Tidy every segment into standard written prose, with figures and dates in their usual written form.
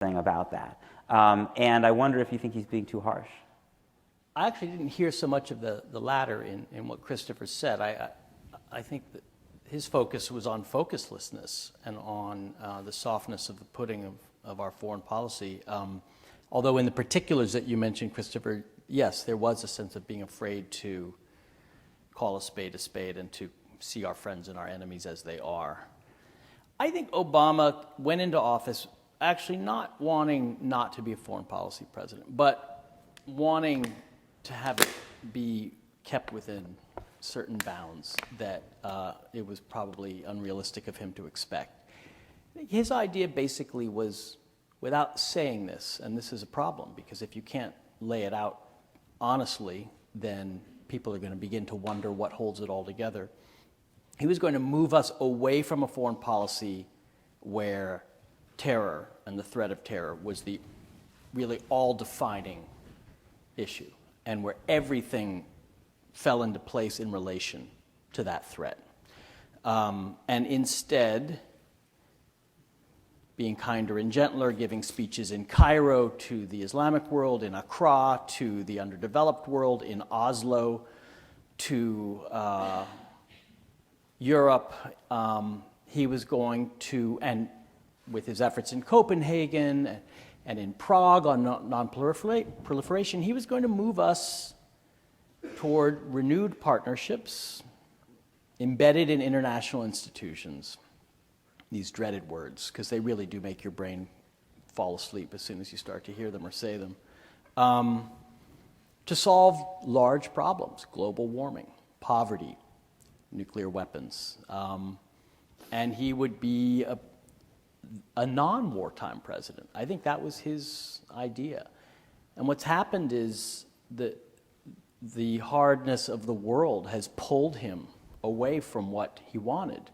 thing about that. And I wonder if you think he's being too harsh. I actually didn't hear so much of the latter in what Christopher said. I think that his focus was on focuslessness and on the softness of the pudding of our foreign policy. Although in the particulars that you mentioned, Christopher, yes, there was a sense of being afraid to call a spade and to see our friends and our enemies as they are. I think Obama went into office actually not wanting not to be a foreign policy president, but wanting to have it be kept within certain bounds that it was probably unrealistic of him to expect. His idea basically was, without saying this, and this is a problem, because if you can't lay it out honestly, then people are going to begin to wonder what holds it all together. He was going to move us away from a foreign policy where terror and the threat of terror was the really all-defining issue, and where everything fell into place in relation to that threat. And instead, being kinder and gentler, giving speeches in Cairo to the Islamic world, in Accra to the underdeveloped world, in Oslo to Europe. He was going to, and with his efforts in Copenhagen and in Prague on non-proliferation, he was going to move us toward renewed partnerships embedded in international institutions. These dreaded words, because they really do make your brain fall asleep as soon as you start to hear them or say them, to solve large problems: global warming, poverty, nuclear weapons. And he would be a non-wartime president. I think that was his idea. And what's happened is that the hardness of the world has pulled him away from what he wanted.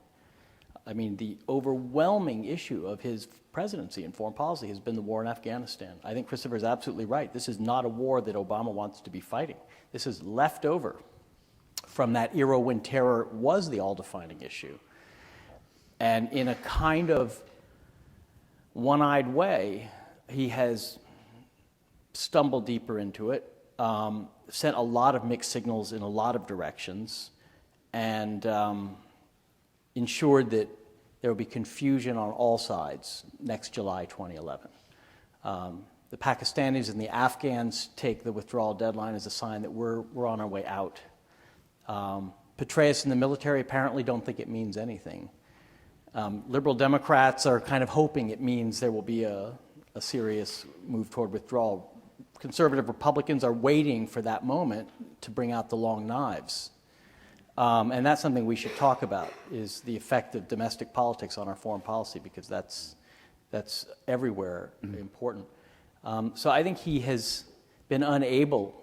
I mean, the overwhelming issue of his presidency and foreign policy has been the war in Afghanistan. I think Christopher is absolutely right. This is not a war that Obama wants to be fighting. This is left over from that era when terror was the all-defining issue. And in a kind of one-eyed way, he has stumbled deeper into it, sent a lot of mixed signals in a lot of directions, and ensured that there will be confusion on all sides next July 2011. The Pakistanis and the Afghans take the withdrawal deadline as a sign that we're on our way out. Petraeus and the military apparently don't think it means anything. Liberal Democrats are kind of hoping it means there will be a serious move toward withdrawal. Conservative Republicans are waiting for that moment to bring out the long knives. And that's something we should talk about, is the effect of domestic politics on our foreign policy, because that's everywhere important. So I think he has been unable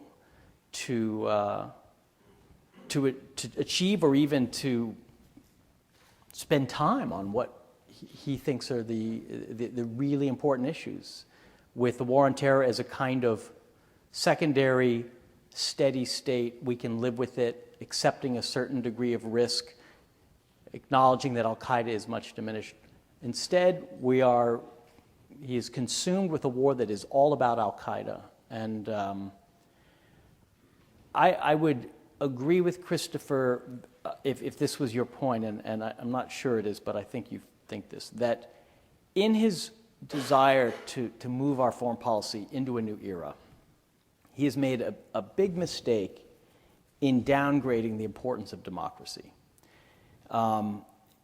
to achieve or even to spend time on what he thinks are the really important issues, with the war on terror as a kind of secondary, steady state. We can live with it, accepting a certain degree of risk, acknowledging that Al-Qaeda is much diminished. Instead, he is consumed with a war that is all about Al-Qaeda. And I would agree with Christopher, if this was your point, and I'm not sure it is, but I think you think this, that in his desire to move our foreign policy into a new era, he has made a big mistake in downgrading the importance of democracy.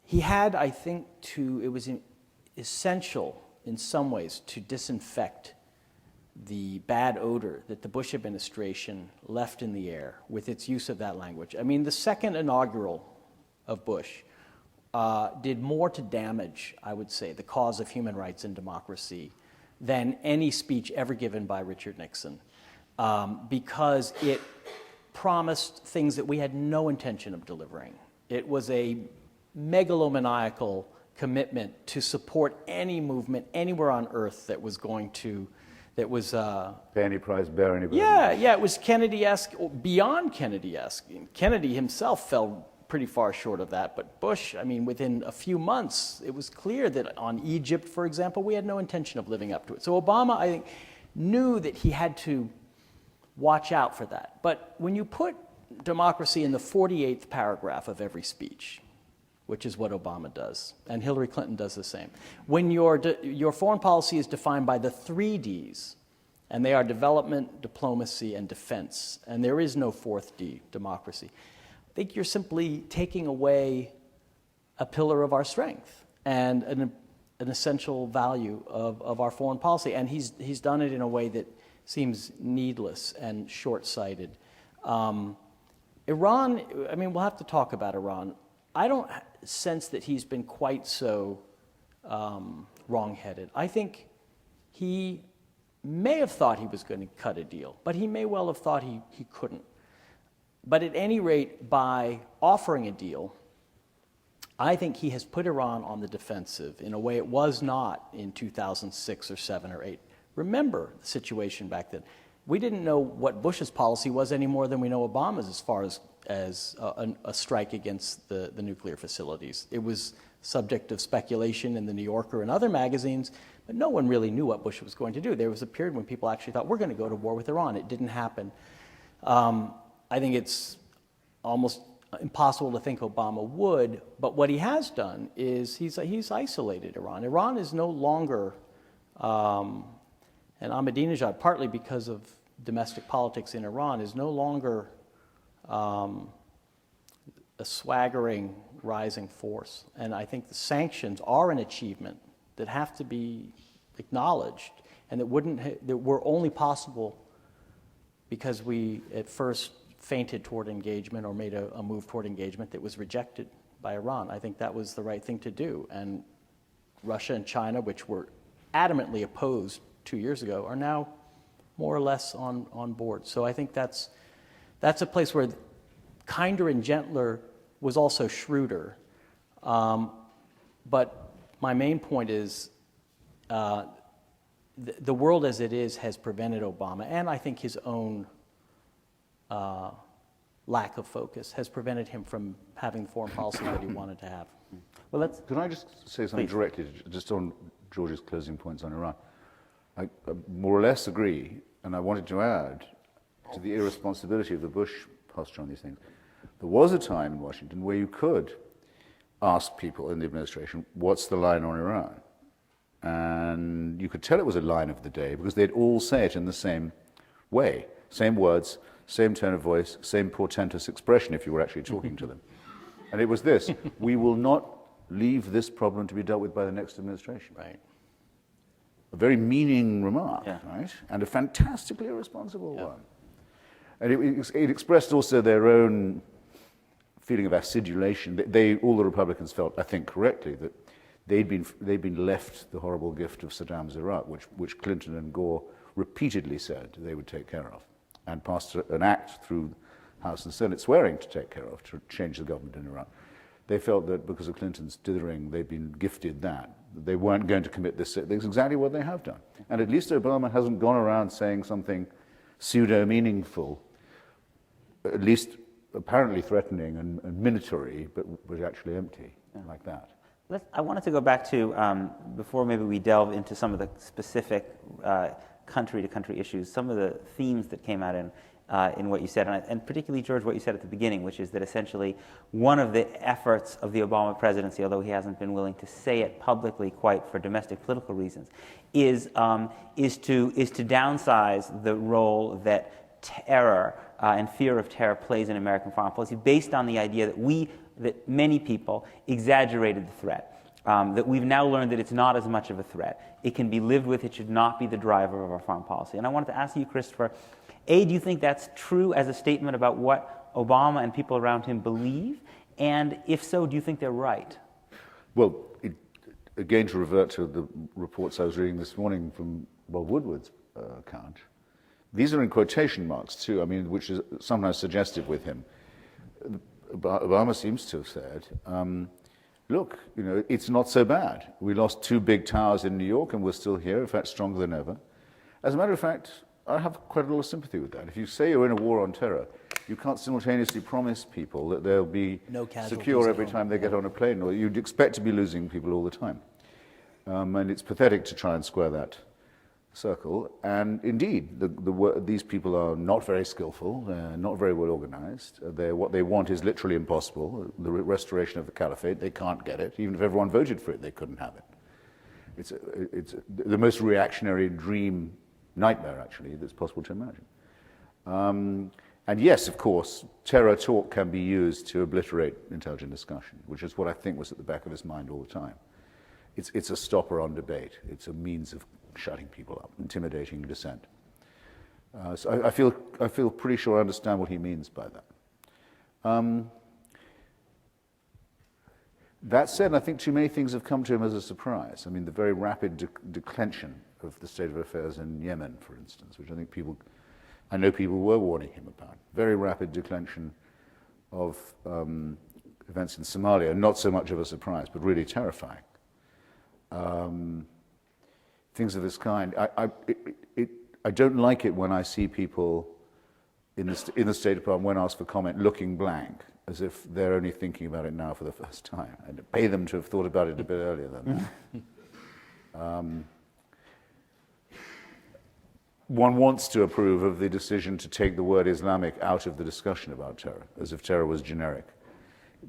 He had, I think, it was essential in some ways to disinfect the bad odor that the Bush administration left in the air with its use of that language. I mean, the second inaugural of Bush did more to damage, I would say, the cause of human rights and democracy than any speech ever given by Richard Nixon, because it promised things that we had no intention of delivering. It was a megalomaniacal commitment to support any movement anywhere on earth that was going to, that was... Pay any price, bear any burden. Yeah, it was Kennedy-esque, beyond Kennedy-esque. Kennedy himself fell pretty far short of that. But Bush, I mean, within a few months, it was clear that on Egypt, for example, we had no intention of living up to it. So Obama, I think, knew that he had to watch out for that. But when you put democracy in the 48th paragraph of every speech, which is what Obama does, and Hillary Clinton does the same, when your foreign policy is defined by the 3 Ds, and they are development, diplomacy, and defense, and there is no 4th D, democracy, I think you're simply taking away a pillar of our strength and an essential value of our foreign policy. And he's done it in a way that seems needless and short-sighted. Iran, I mean, we'll have to talk about Iran. I don't sense that he's been quite so wrong-headed. I think he may have thought he was going to cut a deal, but he may well have thought he couldn't. But at any rate, by offering a deal, I think he has put Iran on the defensive in a way it was not in 2006 or 7 or 8. Remember the situation back then. We didn't know what Bush's policy was any more than we know Obama's as far as a strike against the nuclear facilities. It was subject of speculation in the New Yorker and other magazines, but no one really knew what Bush was going to do. There was a period when people actually thought, we're going to go to war with Iran. It didn't happen. I think it's almost impossible to think Obama would, but what he has done is he's isolated Iran. Iran is no longer, and Ahmadinejad, partly because of domestic politics in Iran, is no longer a swaggering, rising force. And I think the sanctions are an achievement that have to be acknowledged, and that were only possible because we at first feinted toward engagement or made a move toward engagement that was rejected by Iran. I think that was the right thing to do. And Russia and China, which were adamantly opposed 2 years ago, are now more or less on board. So I think that's a place where kinder and gentler was also shrewder. But my main point is the world as it is has prevented Obama, and I think his own lack of focus has prevented him from having the foreign policy that he wanted to have. Well, Can I just say something Please. directly, just on George's closing points on Iran? I more or less agree, and I wanted to add to the irresponsibility of the Bush posture on these things. There was a time in Washington where you could ask people in the administration, what's the line on Iran? And you could tell it was a line of the day because they'd all say it in the same way, same words, same tone of voice, same portentous expression if you were actually talking to them. And it was this: we will not leave this problem to be dealt with by the next administration. Right. A very meaning remark, Yeah. right? And a fantastically irresponsible one. And it expressed also their own feeling of acidulation. All the Republicans felt, I think correctly, that they'd been left the horrible gift of Saddam's Iraq, which Clinton and Gore repeatedly said they would take care of, and passed an act through House and Senate swearing to take care of, to change the government in Iraq. They felt that because of Clinton's dithering, they'd been gifted that they weren't going to commit this. That's exactly what they have done. And at least Obama hasn't gone around saying something pseudo-meaningful, at least apparently threatening and minatory, but actually empty, like that. I wanted to go back to, before maybe we delve into some of the specific country-to-country issues, some of the themes that came out in what you said, and particularly, George, what you said at the beginning, which is that essentially one of the efforts of the Obama presidency, although he hasn't been willing to say it publicly quite for domestic political reasons, is to downsize the role that terror and fear of terror plays in American foreign policy, based on the idea that many people exaggerated the threat, that we've now learned that it's not as much of a threat. It can be lived with. It should not be the driver of our foreign policy. And I wanted to ask you, Christopher, A, do you think that's true as a statement about what Obama and people around him believe? And if so, do you think they're right? Well, again, to revert to the reports I was reading this morning from Bob Woodward's account, these are in quotation marks too, I mean, which is sometimes suggestive with him. Obama seems to have said, look, it's not so bad. We lost 2 big towers in New York and we're still here, in fact, stronger than ever. As a matter of fact, I have quite a lot of sympathy with that. If you say you're in a war on terror, You can't simultaneously promise people that they'll be No casualties secure at every home. time they get on a plane, or you'd expect to be losing people all the time. And it's pathetic to try and square that circle. And indeed, these people are not very skillful, not very well organized. What they want is literally impossible. The restoration of the caliphate, they can't get it. Even if everyone voted for it, they couldn't have it. It's the most reactionary dream nightmare, actually, that's possible to imagine. And yes, of course, terror talk can be used to obliterate intelligent discussion, which is what I think was at the back of his mind all the time. It's a stopper on debate. It's a means of shutting people up, intimidating dissent. So I feel pretty sure I understand what he means by that. That said, I think too many things have come to him as a surprise. I mean, the very rapid declension of the state of affairs in Yemen, for instance, which I know people were warning him about. Very rapid declension of events in Somalia, not so much of a surprise, but really terrifying. Things of this kind. I don't like it when I see people in the State Department, when asked for comment, looking blank, as if they're only thinking about it now for the first time. I'd pay them to have thought about it a bit earlier than that. One wants to approve of the decision to take the word Islamic out of the discussion about terror, as if terror was generic.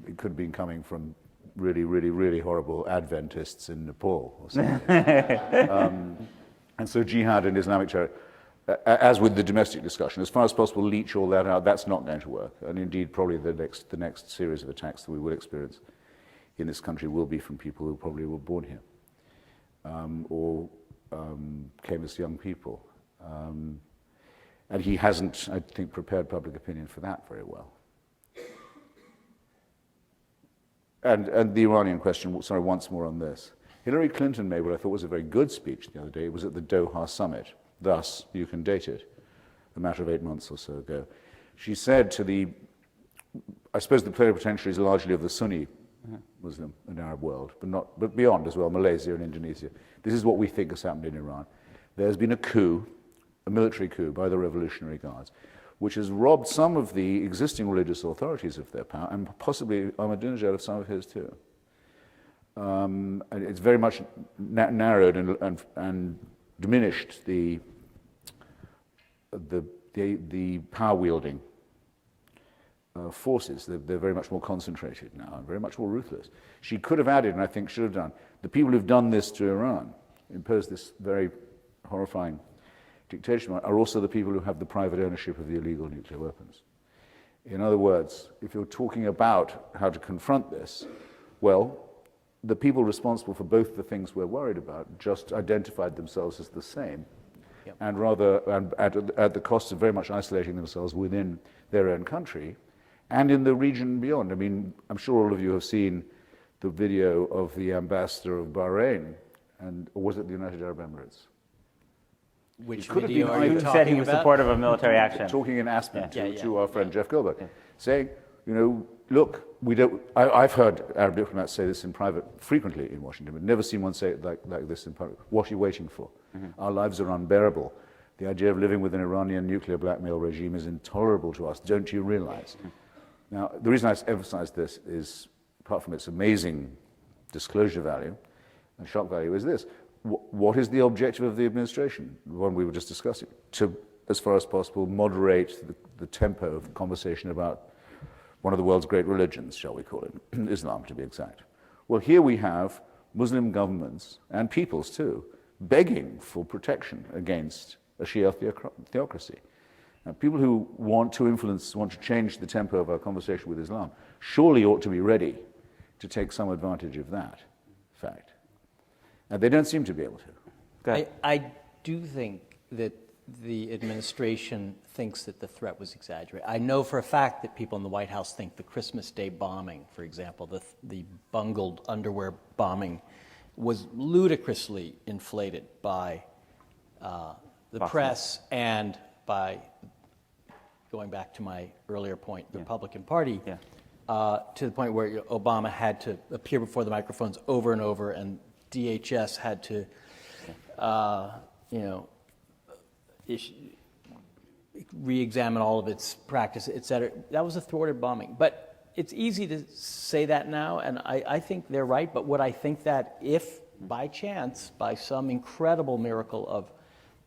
It could have been coming from really, really, really horrible Adventists in Nepal or something. And so jihad and Islamic terror, as with the domestic discussion, as far as possible, leach all that out. That's not going to work. And indeed, probably the next series of attacks that we will experience in this country will be from people who probably were born here or came as young people. And he hasn't, I think, prepared public opinion for that very well. And the Iranian question, sorry, once more on this. Hillary Clinton made what I thought was a very good speech the other day. It was at the Doha summit. Thus, you can date it, a matter of 8 months or so ago. She said to I suppose the plenipotentiary is largely of the Sunni Muslim and Arab world, but beyond as well, Malaysia and Indonesia. This is what we think has happened in Iran. There's been a coup, a military coup by the Revolutionary Guards, which has robbed some of the existing religious authorities of their power, and possibly Ahmadinejad of some of his too. And it's very much narrowed and diminished the power-wielding forces. They're very much more concentrated now and very much more ruthless. She could have added, and I think should have done, the people who've done this to Iran, imposed this very horrifying dictatorship, are also the people who have the private ownership of the illegal nuclear weapons. In other words, if you're talking about how to confront this, well, the people responsible for both the things we're worried about just identified themselves as the same, yep. And rather, at the cost of very much isolating themselves within their own country and in the region and beyond. I mean, I'm sure all of you have seen the video of the ambassador of Bahrain, or was it the United Arab Emirates? Which could have video been are you either. Who talking said he was about? supportive of military action. Talking in Aspen Yeah. to our friend Jeff Goldberg, saying, look, we don't. I've heard Arab diplomats say this in private frequently in Washington, but never seen one say it like this in public. What are you waiting for? Mm-hmm. Our lives are unbearable. The idea of living with an Iranian nuclear blackmail regime is intolerable to us. Don't you realize? Mm-hmm. Now, the reason I emphasize this is, apart from its amazing disclosure value and shock value, is this. What is the objective of the administration? The one we were just discussing. To, as far as possible, moderate the tempo of the conversation about one of the world's great religions, shall we call it, Islam to be exact. Well, here we have Muslim governments, and peoples too, begging for protection against a Shia theocracy. Now, people who want to change the tempo of our conversation with Islam, surely ought to be ready to take some advantage of that fact. And they don't seem to be able to. I do think that the administration thinks that the threat was exaggerated. I know for a fact that people in the White House think the Christmas Day bombing, for example, the bungled underwear bombing, was ludicrously inflated by the press and by, going back to my earlier point, the Republican Party, to the point where Obama had to appear before the microphones over and over, and DHS had to, re-examine all of its practice, et cetera. That was a thwarted bombing. But it's easy to say that now, and I think they're right. But would I think that if, by chance, by some incredible miracle of